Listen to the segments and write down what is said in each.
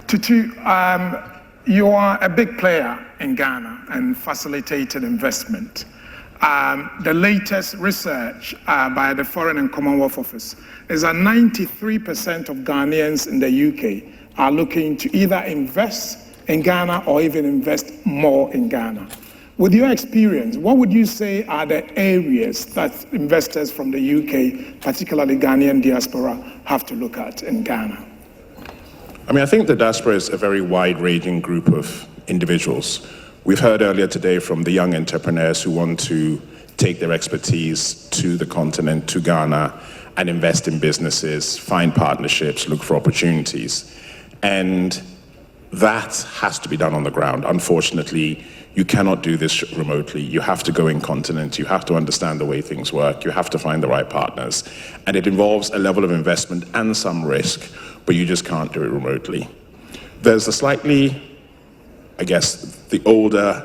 Tutu, you are a big player in Ghana and facilitated investment. The latest research by the Foreign and Commonwealth Office is that 93% of Ghanaians in the UK are looking to either invest in Ghana or even invest more in Ghana. With your experience, what would you say are the areas that investors from the UK, particularly Ghanaian diaspora, have to look at in Ghana? I mean, I think the diaspora is a very wide-ranging group of individuals. We've heard earlier today from the young entrepreneurs who want to take their expertise to the continent, to Ghana, and invest in businesses, find partnerships, look for opportunities. And that has to be done on the ground. Unfortunately, you cannot do this remotely. You have to go in continent. You have to understand the way things work. You have to find the right partners. And it involves a level of investment and some risk, but you just can't do it remotely. There's a slightly, I guess, the older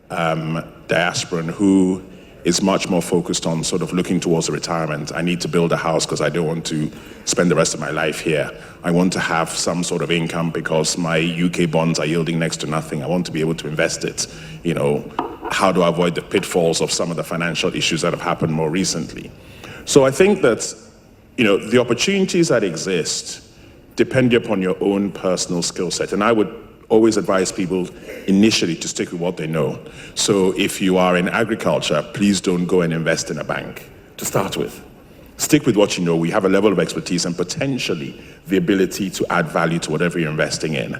diasporan who is much more focused on sort of looking towards a retirement. I need to build a house because I don't want to spend the rest of my life here. I want to have some sort of income because my UK bonds are yielding next to nothing. I want to be able to invest it. You know, how do I avoid the pitfalls of some of the financial issues that have happened more recently? So I think that, you know, the opportunities that exist depend upon your own personal skill set. And I would always advise people initially to stick with what they know. So if you are in agriculture, please don't go and invest in a bank to start with. Stick with what you know. We have a level of expertise and potentially the ability to add value to whatever you're investing in.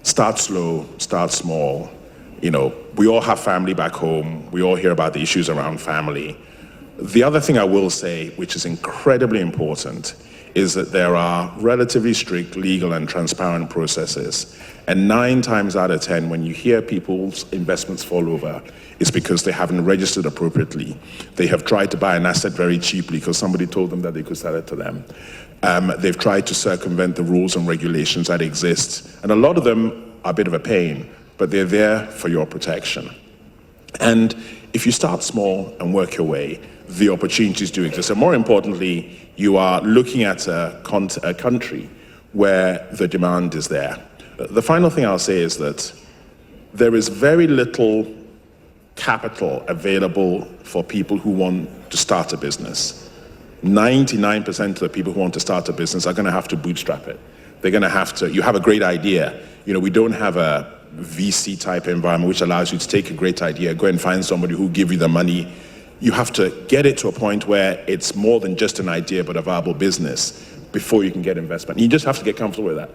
Start slow, start small. You know, we all have family back home. We all hear about the issues around family. The other thing I will say, which is incredibly important, is that there are relatively strict legal and transparent processes. And 9 times out of 10, when you hear people's investments fall over, it's because they haven't registered appropriately. They have tried to buy an asset very cheaply because somebody told them that they could sell it to them. They've tried to circumvent the rules and regulations that exist. And a lot of them are a bit of a pain, but they're there for your protection. And if you start small and work your way, the opportunities do exist. And more importantly, you are looking at a country where the demand is there. The final thing I'll say is that there is very little capital available for people who want to start a business. 99% of the people who want to start a business are going to have to bootstrap it. They're going to have to, you have a great idea. You know, we don't have a VC type environment which allows you to take a great idea, go and find somebody who will give you the money. You have to get it to a point where it's more than just an idea but a viable business before you can get investment. You just have to get comfortable with that.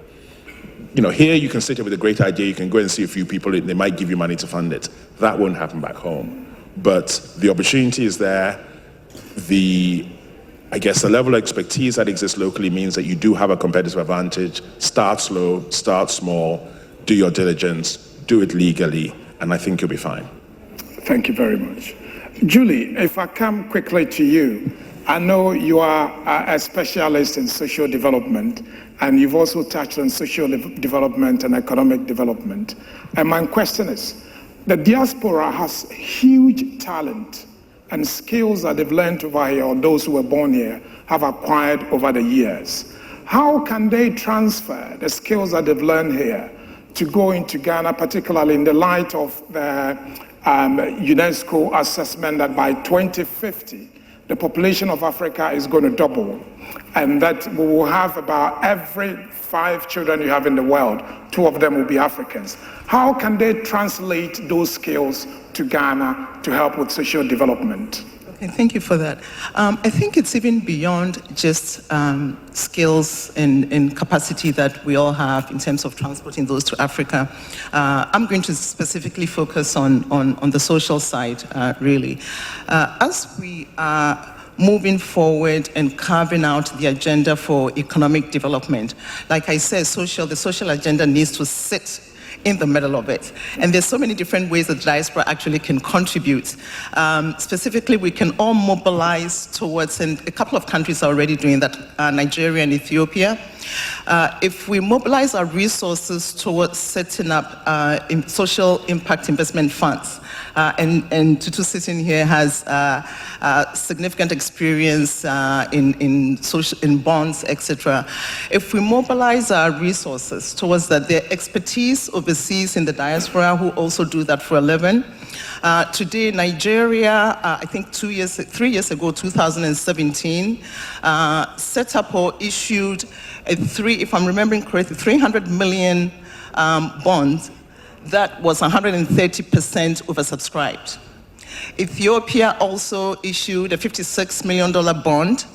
You know, here you can sit here with a great idea, you can go and see a few people, they might give you money to fund it. That won't happen back home. But the opportunity is there. I guess the level of expertise that exists locally means that you do have a competitive advantage. Start slow, start small, do your diligence, do it legally, and I think you'll be fine. Thank you very much. Julie, if I come quickly to you, I know you are a specialist in social development, and you've also touched on social development and economic development. And my question is, the diaspora has huge talent and skills that they've learned over here, or those who were born here have acquired over the years. How can they transfer the skills that they've learned here to go into Ghana, particularly in the light of the UNESCO assessment that by 2050, the population of Africa is going to double, and that we will have about every 5 children you have in the world, 2 of them will be Africans. How can they translate those skills to Ghana to help with social development? Okay, thank you for that. I think it's even beyond just skills and capacity that we all have in terms of transporting those to Africa. I'm going to specifically focus on the social side, really. As we are moving forward and carving out the agenda for economic development, like I said, the social agenda needs to sit in the middle of it. And there's so many different ways that diaspora actually can contribute. Specifically, we can all mobilize towards, and a couple of countries are already doing that, Nigeria and Ethiopia. If we mobilize our resources towards setting up social impact investment funds, and Tutu sitting here has significant experience in bonds, etc. If we mobilize our resources towards that, their expertise overseas in the diaspora who also do that for a living. Today, Nigeria, I think 3 years ago, 2017, set up or issued if I'm remembering correctly, 300 million bonds that was 130% oversubscribed. Ethiopia also issued a $56 million bond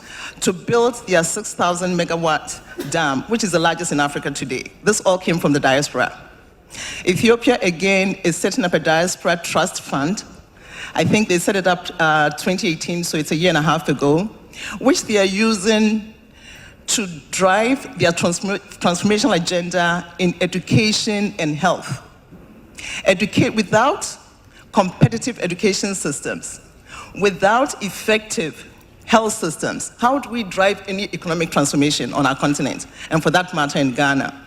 to build their 6,000 megawatt dam, which is the largest in Africa today. This all came from the diaspora. Ethiopia, again, is setting up a diaspora trust fund. I think they set it up 2018, so it's a year and a half ago, which they are using to drive their transformational agenda in education and health. Without competitive education systems, without effective health systems, how do we drive any economic transformation on our continent, and for that matter in Ghana?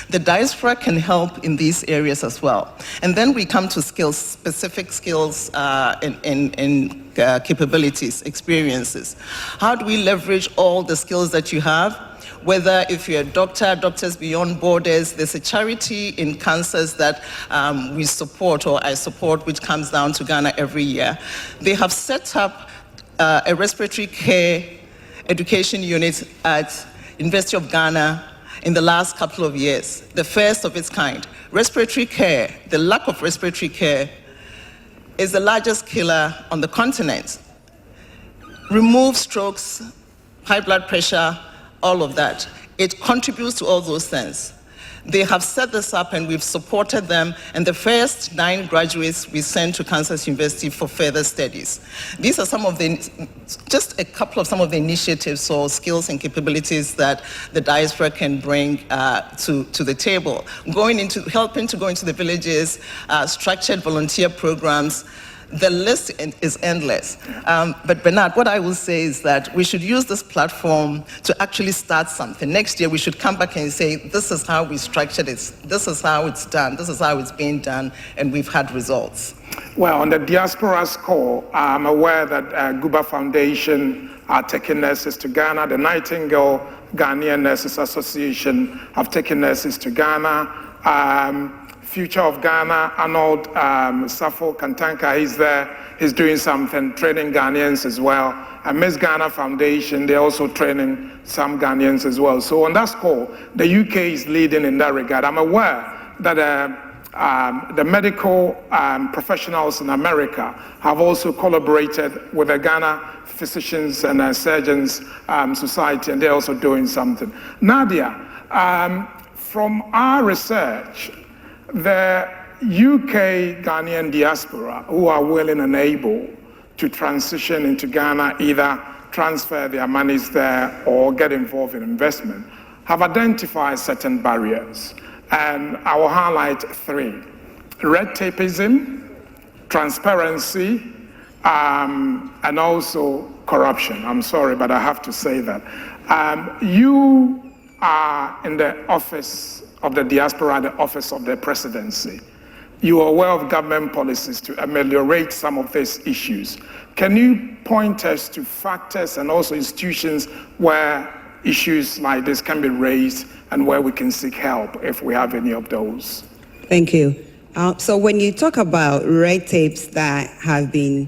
The diaspora can help in these areas as well. And then we come to skills, specific skills and capabilities, experiences. How do we leverage all the skills that you have? Whether if you're a doctor, Doctors Beyond Borders, there's a charity in cancers that we support, or I support, which comes down to Ghana every year. They have set up a respiratory care education unit at University of Ghana in the last couple of years, the first of its kind. Respiratory care, the lack of respiratory care is the largest killer on the continent. Remove strokes, high blood pressure, all of that. It contributes to all those things. They have set this up and we've supported them, and the first 9 graduates we sent to Kansas University for further studies. These are just a couple of some of the initiatives or skills and capabilities that the diaspora can bring to the table. Helping to go into the villages, structured volunteer programs. The list is endless. But Bernard, what I will say is that we should use this platform to actually start something. Next year, we should come back and say, this is how we structured it, this is how it's done, this is how it's being done, and we've had results. Well, on the diaspora score, I'm aware that Guba Foundation are taking nurses to Ghana. The Nightingale Ghanaian Nurses Association have taken nurses to Ghana. Future of Ghana, Arnold Safo Kantanka, he's there, he's doing something, training Ghanaians as well. And Miss Ghana Foundation, they're also training some Ghanaians as well. So on that score, the UK is leading in that regard. I'm aware that the medical professionals in America have also collaborated with the Ghana Physicians and Surgeons Society, and they're also doing something. Nadia, from our research, the UK Ghanaian diaspora who are willing and able to transition into Ghana, either transfer their monies there or get involved in investment, have identified certain barriers. And I will highlight 3. Red tapeism, transparency, and also corruption. I'm sorry, but I have to say that. You are in the office of the diaspora, the office of the presidency. You are aware of government policies to ameliorate some of these issues. Can you point us to factors and also institutions where issues like this can be raised and where we can seek help if we have any of those? Thank you. So when you talk about red tapes that have been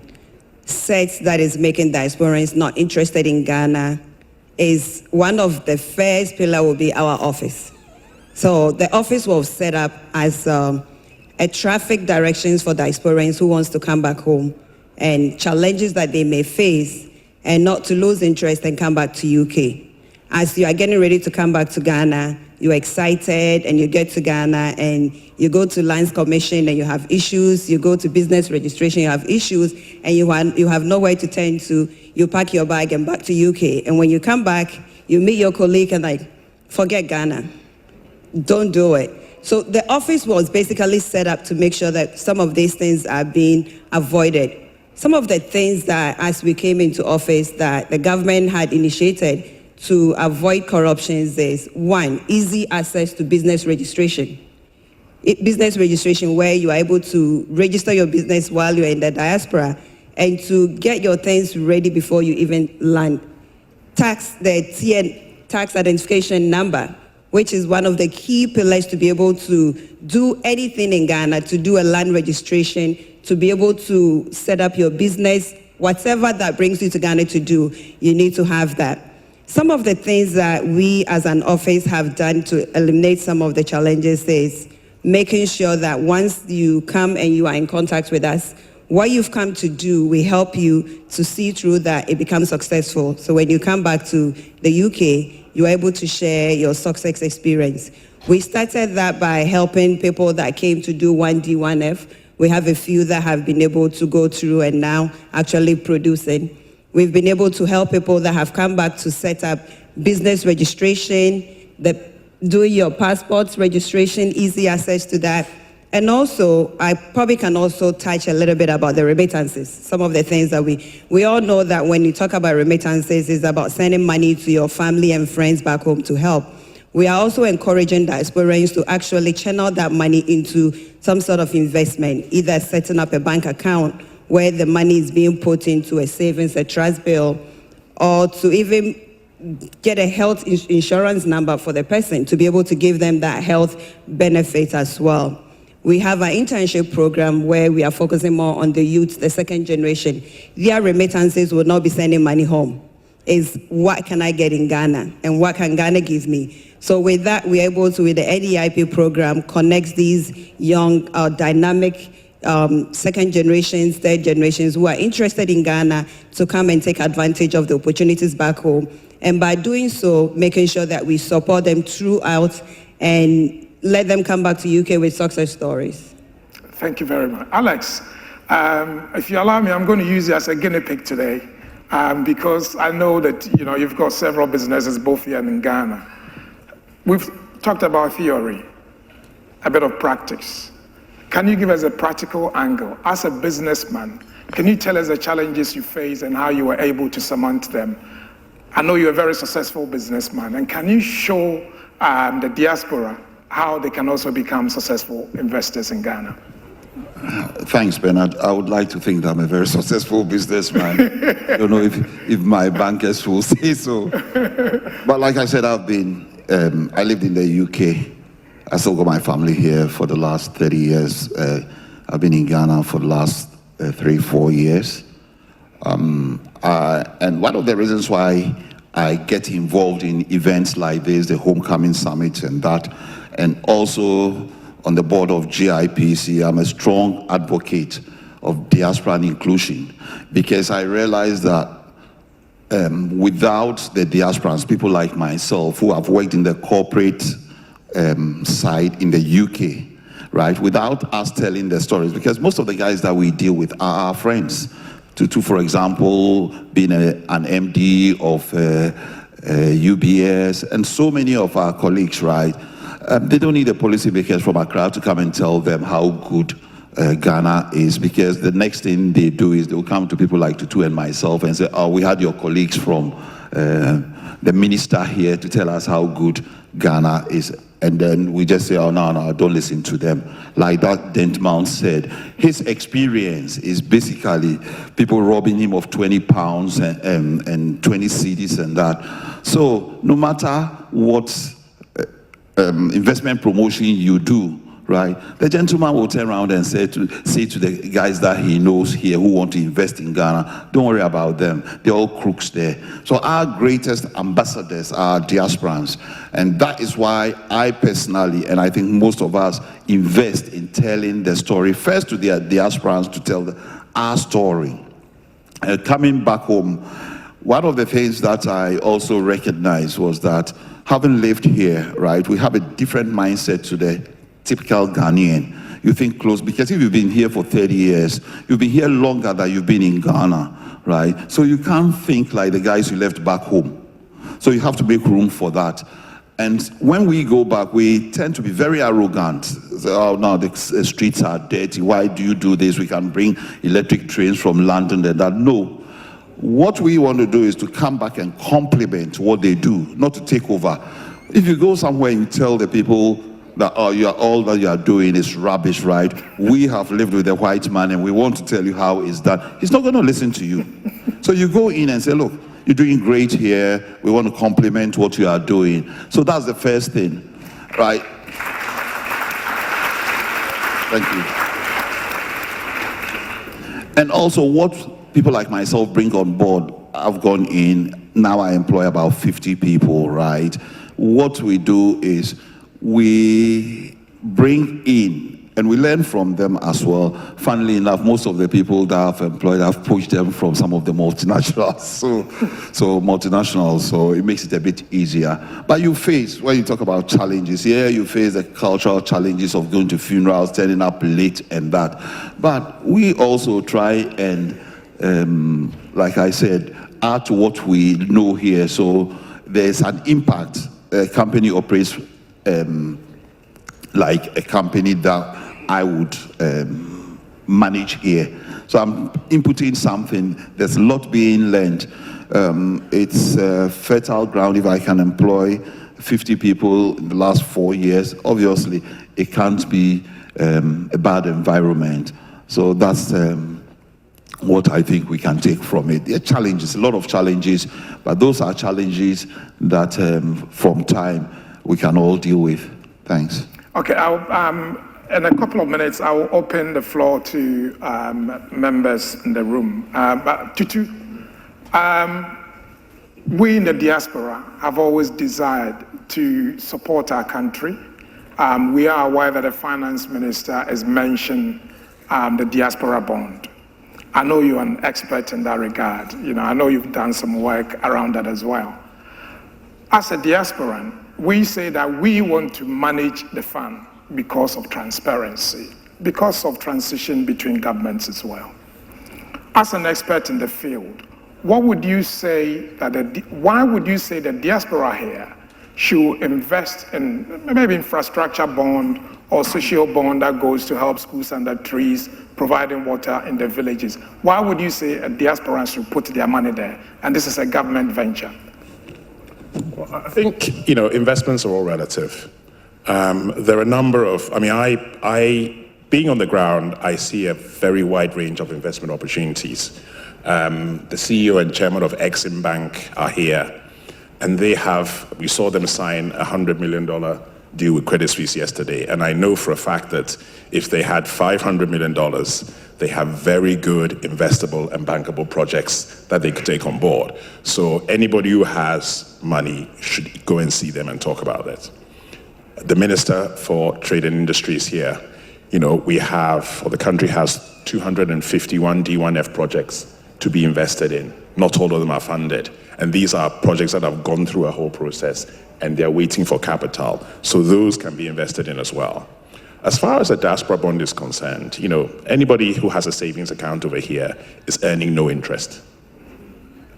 set that is making diasporans not interested in Ghana, is one of the first pillar will be our office. So the office was set up as a traffic directions for diasporans who wants to come back home and challenges that they may face and not to lose interest and come back to UK. As you are getting ready to come back to Ghana, you're excited and you get to Ghana and you go to Lands Commission and you have issues, you go to business registration, you have issues, and you have nowhere to turn to, you pack your bag and back to UK. And when you come back, you meet your colleague and like, forget Ghana. Don't do it. So the office was basically set up to make sure that some of these things are being avoided. Some of the things that, as we came into office, that the government had initiated to avoid corruption is 1, easy access to business registration. business registration where you are able to register your business while you're in the diaspora and to get your things ready before you even land. The TN, tax identification number, which is one of the key pillars to be able to do anything in Ghana, to do a land registration, to be able to set up your business, whatever that brings you to Ghana to do, you need to have that. Some of the things that we as an office have done to eliminate some of the challenges is making sure that once you come and you are in contact with us, what you've come to do, we help you to see through that it becomes successful. So when you come back to the UK, you're able to share your success experience. We started that by helping people that came to do 1D, 1F. We have a few that have been able to go through and now actually producing. We've been able to help people that have come back to set up business registration, doing your passports registration, easy access to that. And also, I probably can also touch a little bit about the remittances. Some of the things that we all know that when you talk about remittances, it's about sending money to your family and friends back home to help. We are also encouraging diasporans to actually channel that money into some sort of investment, either setting up a bank account where the money is being put into a savings, a trust bill, or to even get a health insurance number for the person to be able to give them that health benefit as well. We have an internship program where we are focusing more on the youth, the second generation. Their remittances will not be sending money home. It's what can I get in Ghana and what can Ghana give me? So with that, we're able to, with the NEIP program, connect these young, dynamic second generations, third generations who are interested in Ghana to come and take advantage of the opportunities back home. And by doing so, making sure that we support them throughout and let them come back to UK with success stories. Thank you very much. Alex, if you allow me, I'm going to use you as a guinea pig today because I know that you've got several businesses both here and in Ghana. We've talked about theory, a bit of practice. Can you give us a practical angle? As a businessman, can you tell us the challenges you face and how you were able to surmount them? I know you're a very successful businessman, and can you show the diaspora how they can also become successful investors in Ghana? Thanks, Bernard. I would like to think that I'm a very successful businessman. I don't know if my bankers will say so. But like I said, I lived in the UK. I still got my family here for the last 30 years. I've been in Ghana for the last 3-4 years. And one of the reasons why I get involved in events like this, the Homecoming Summit and that, and also on the board of GIPC, I'm a strong advocate of diaspora and inclusion because I realize that without the diasporans, people like myself who have worked in the corporate side in the UK, right, without us telling the stories, because most of the guys that we deal with are our friends. Tutu, for example, being an MD of UBS, and so many of our colleagues, right? They don't need the policy makers from Accra to come and tell them how good Ghana is, because the next thing they do is they'll come to people like Tutu and myself and say, oh, we had your colleagues from the minister here to tell us how good Ghana is. And then we just say, oh, no, don't listen to them. Like that Dentmount said, his experience is basically people robbing him of 20 pounds and 20 cedis and that. So no matter what investment promotion you do, right, the gentleman will turn around and say to the guys that he knows here who want to invest in Ghana, don't worry about them. They're all crooks there. So our greatest ambassadors are diasporans. And that is why I personally, and I think most of us, invest in telling the story first to the diasporans to tell our story. Coming back home, one of the things that I also recognized was that having lived here, right, we have a different mindset to the typical Ghanaian. You think close, because if you've been here for 30 years, you've been here longer than you've been in Ghana, right? So you can't think like the guys who left back home. So you have to make room for that. And when we go back, we tend to be very arrogant. Say, oh, no, the streets are dirty. Why do you do this? We can bring electric trains from London and that. No. What we want to do is to come back and complement what they do, not to take over. If you go somewhere and you tell the people that all that you are doing is rubbish, right? We have lived with a white man and we want to tell you how it's done. He's not going to listen to you. So you go in and say, look, you're doing great here. We want to compliment what you are doing. So that's the first thing, right? Thank you. And also what people like myself bring on board, I've gone in, now I employ about 50 people, right? What we do is we bring in and we learn from them as well. Funnily enough, most of the people that I've employed, I've pushed them from some of the multinationals. So multinationals, so it makes it a bit easier. But you face, when you talk about challenges, you face the cultural challenges of going to funerals, turning up late and that. But we also try and, like I said, add to what we know here. So there's an impact. A company operates like a company that I would manage here. So I'm inputting something. There's a lot being learned. It's fertile ground. If I can employ 50 people in the last 4 years, obviously it can't be a bad environment. So that's what I think we can take from it. There are challenges, a lot of challenges, but those are challenges that from time we can all deal with. Thanks. Okay, in a couple of minutes, I will open the floor to members in the room. But Tutu, we in the diaspora have always desired to support our country. We are aware that the finance minister has mentioned the diaspora bond. I know you're an expert in that regard. I know you've done some work around that as well. As a diasporan, we say that we want to manage the fund because of transparency, because of transition between governments as well. As an expert in the field, what would you say why would you say the diaspora here should invest in maybe infrastructure bond or social bond that goes to help schools under trees, providing water in the villages? Why would you say a diaspora should put their money there? And this is a government venture. Well, I think, investments are all relative. There are a number of, being on the ground, I see a very wide range of investment opportunities. The CEO and chairman of Essiam Bank are here, and we saw them sign a $100 million deal with Credit Suisse yesterday, and I know for a fact that if they had $500 million, they have very good investable and bankable projects that they could take on board. So anybody who has money should go and see them and talk about it. The Minister for Trade and Industry is here. The country has 251 D1F projects to be invested in. Not all of them are funded. And these are projects that have gone through a whole process and they're waiting for capital. So those can be invested in as well. As far as a diaspora bond is concerned, anybody who has a savings account over here is earning no interest.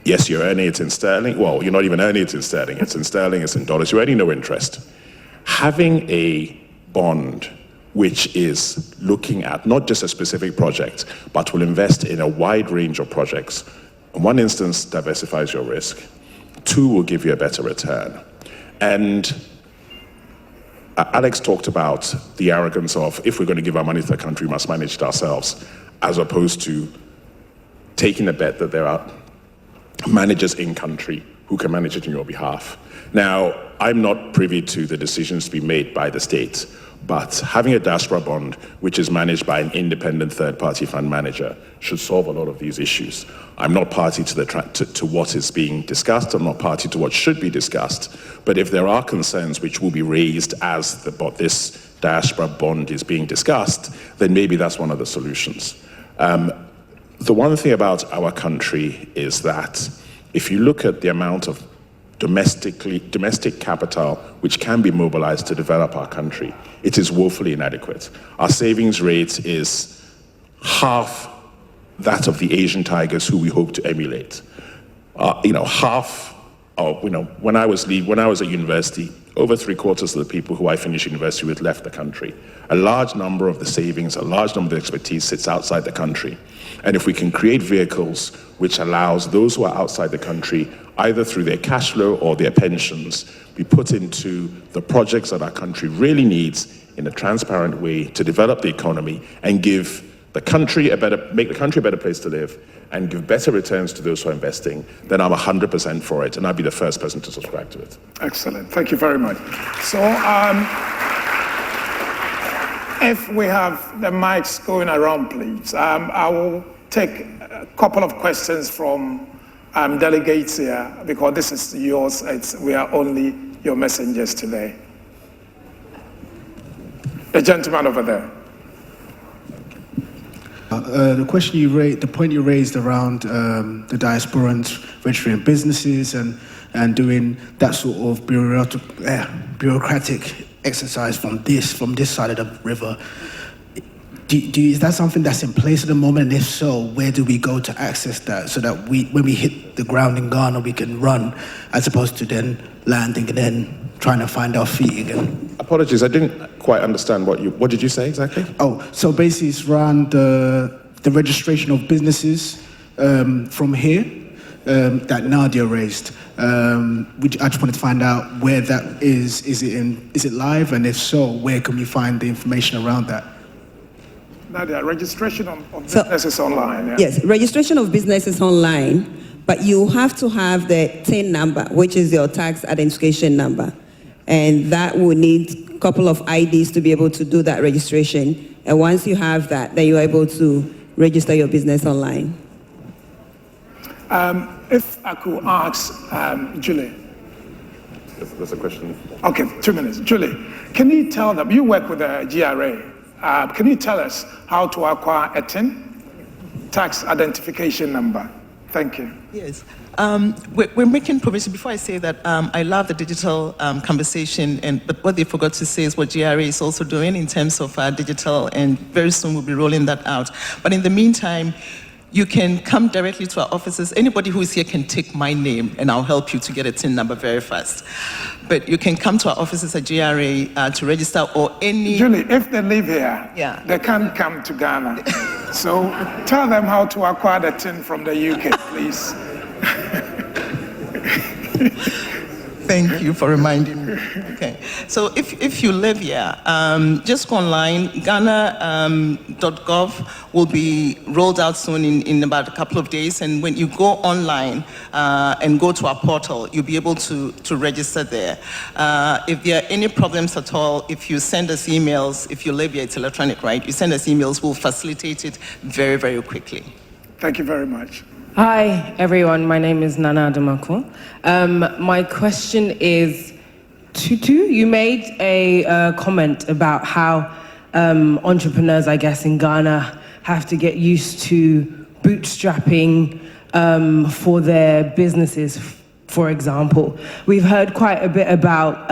Yes, you're earning it in sterling. Well, you're not even earning it in sterling. It's in sterling, it's in dollars. You're earning no interest. Having a bond which is looking at not just a specific project, but will invest in a wide range of projects. In one instance, diversifies your risk. Two, will give you a better return. And Alex talked about the arrogance of, if we're going to give our money to the country, we must manage it ourselves, as opposed to taking a bet that there are managers in country who can manage it on your behalf. Now, I'm not privy to the decisions to be made by the state, but having a diaspora bond, which is managed by an independent third-party fund manager, should solve a lot of these issues. I'm not party to what is being discussed. I'm not party to what should be discussed. But if there are concerns which will be raised as this diaspora bond is being discussed, then maybe that's one of the solutions. The one thing about our country is that if you look at the amount of domestic capital which can be mobilized to develop our country, it is woefully inadequate. Our savings rate is half that of the Asian tigers who we hope to emulate. Half when I was at university, over 3/4 of the people who I finished university with left the country. A large number of the savings, a large number of the expertise sits outside the country. And if we can create vehicles which allows those who are outside the country, either through their cash flow or their pensions, be put into the projects that our country really needs in a transparent way to develop the economy and give the country make the country a better place to live and give better returns to those who are investing, then I'm 100% for it, and I'd be the first person to subscribe to it. Excellent. Thank you very much. So, if we have the mics going around, please, I will take a couple of questions from delegates here, because this is yours. We are only your messengers today. The gentleman over there. The question you raised, the point you raised around the diasporans registering businesses and doing that sort of bureaucratic exercise from this side of the river. Is that something that's in place at the moment? And if so, where do we go to access that so that when we hit the ground in Ghana, we can run as opposed to then landing and then trying to find our feet again? Apologies, I didn't quite understand what did you say exactly? Oh, so basically it's around the registration of businesses from here that Nadia raised. I just wanted to find out where that is. Is it live? And if so, where can we find the information around that? Nadia, registration of businesses online. Yeah? Yes, registration of businesses online, but you have to have the TIN number, which is your tax identification number. And that will need a couple of IDs to be able to do that registration. And once you have that, then you're able to register your business online. If I could ask Julie. That's a question. Okay, 2 minutes. Julie, can you tell them, you work with the GRA, can you tell us how to acquire a TIN, tax identification number? Thank you. Yes. We're making provision. Before I say that, I love the digital conversation, but what they forgot to say is what GRA is also doing in terms of digital, and very soon we'll be rolling that out. But in the meantime, you can come directly to our offices. Anybody who is here can take my name, and I'll help you to get a TIN number very fast. But you can come to our offices at GRA to register, or any... Julie, if they live here, yeah, they can't come to Ghana. So tell them how to acquire the TIN from the UK, please. Thank you for reminding me. Okay, so if you live here, just go online. Ghana.gov will be rolled out soon in about a couple of days. And when you go online and go to our portal, you'll be able to register there. If there are any problems at all, if you send us emails, if you live here, it's electronic, right? You send us emails, we'll facilitate it very, very quickly. Thank you very much. Hi, everyone. My name is Nana Adongo. My question is, Tutu, you made a comment about how entrepreneurs, I guess, in Ghana have to get used to bootstrapping for their businesses, for example. We've heard quite a bit about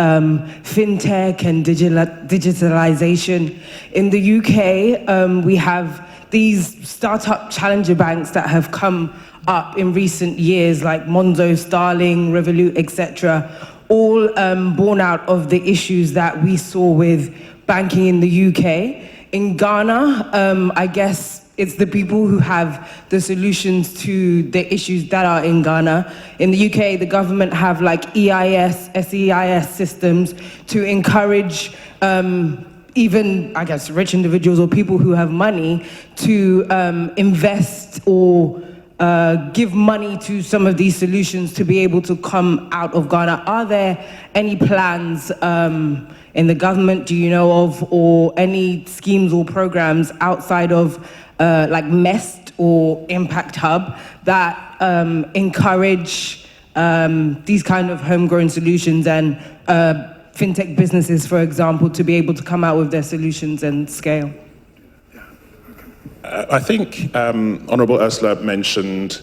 fintech and digitalization. In the UK, we have these startup challenger banks that have come up in recent years, like Monzo, Starling, Revolut, etc., all born out of the issues that we saw with banking in the UK. In Ghana, I guess it's the people who have the solutions to the issues that are in Ghana. In the UK, the government have like EIS, SEIS systems to encourage even, I guess, rich individuals or people who have money to invest or give money to some of these solutions to be able to come out of Ghana. Are there any plans in the government, do you know of, or any schemes or programs outside of like MEST or Impact Hub that encourage these kind of homegrown solutions and fintech businesses, for example, to be able to come out with their solutions and scale? I think Honourable Ursula mentioned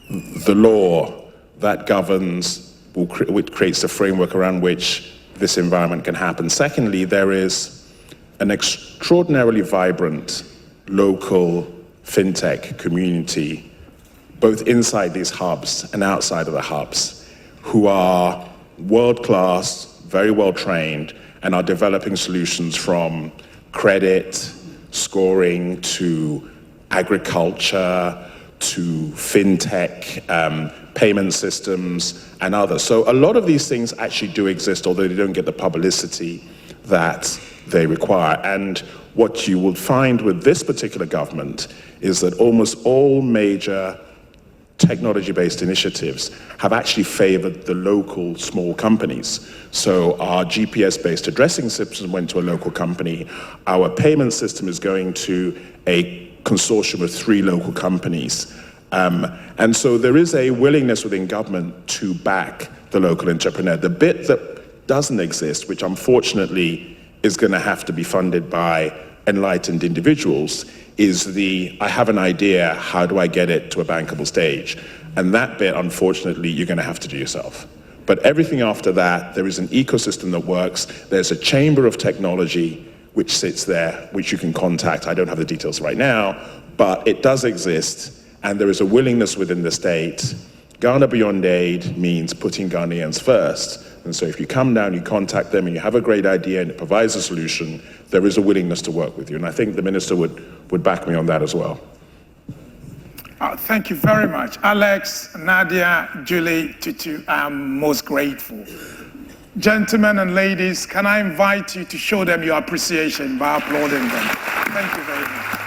the law that governs, which creates the framework around which this environment can happen. Secondly, there is an extraordinarily vibrant local fintech community, both inside these hubs and outside of the hubs. who are world-class, very well-trained, and are developing solutions from credit, scoring, to agriculture, to fintech, payment systems, and others. So a lot of these things actually do exist, although they don't get the publicity that they require. And what you will find with this particular government is that almost all major technology-based initiatives have actually favored the local small companies. So our GPS-based addressing system went to a local company. Our payment system is going to a consortium of 3 local companies. And so there is a willingness within government to back the local entrepreneur. The bit that doesn't exist, which unfortunately is going to have to be funded by enlightened individuals, is I have an idea, how do I get it to a bankable stage? And that bit, unfortunately, you're going to have to do yourself. But everything after that, there is an ecosystem that works. There's a chamber of technology which sits there, which you can contact. I don't have the details right now, but it does exist, and there is a willingness within the state. Ghana Beyond Aid means putting Ghanaians first. And so if you come down, you contact them, and you have a great idea, and it provides a solution, there is a willingness to work with you. And I think the minister would back me on that as well. Thank you very much. Alex, Nadia, Julie, Tutu, I'm most grateful. Gentlemen and ladies, can I invite you to show them your appreciation by applauding them? Thank you very much.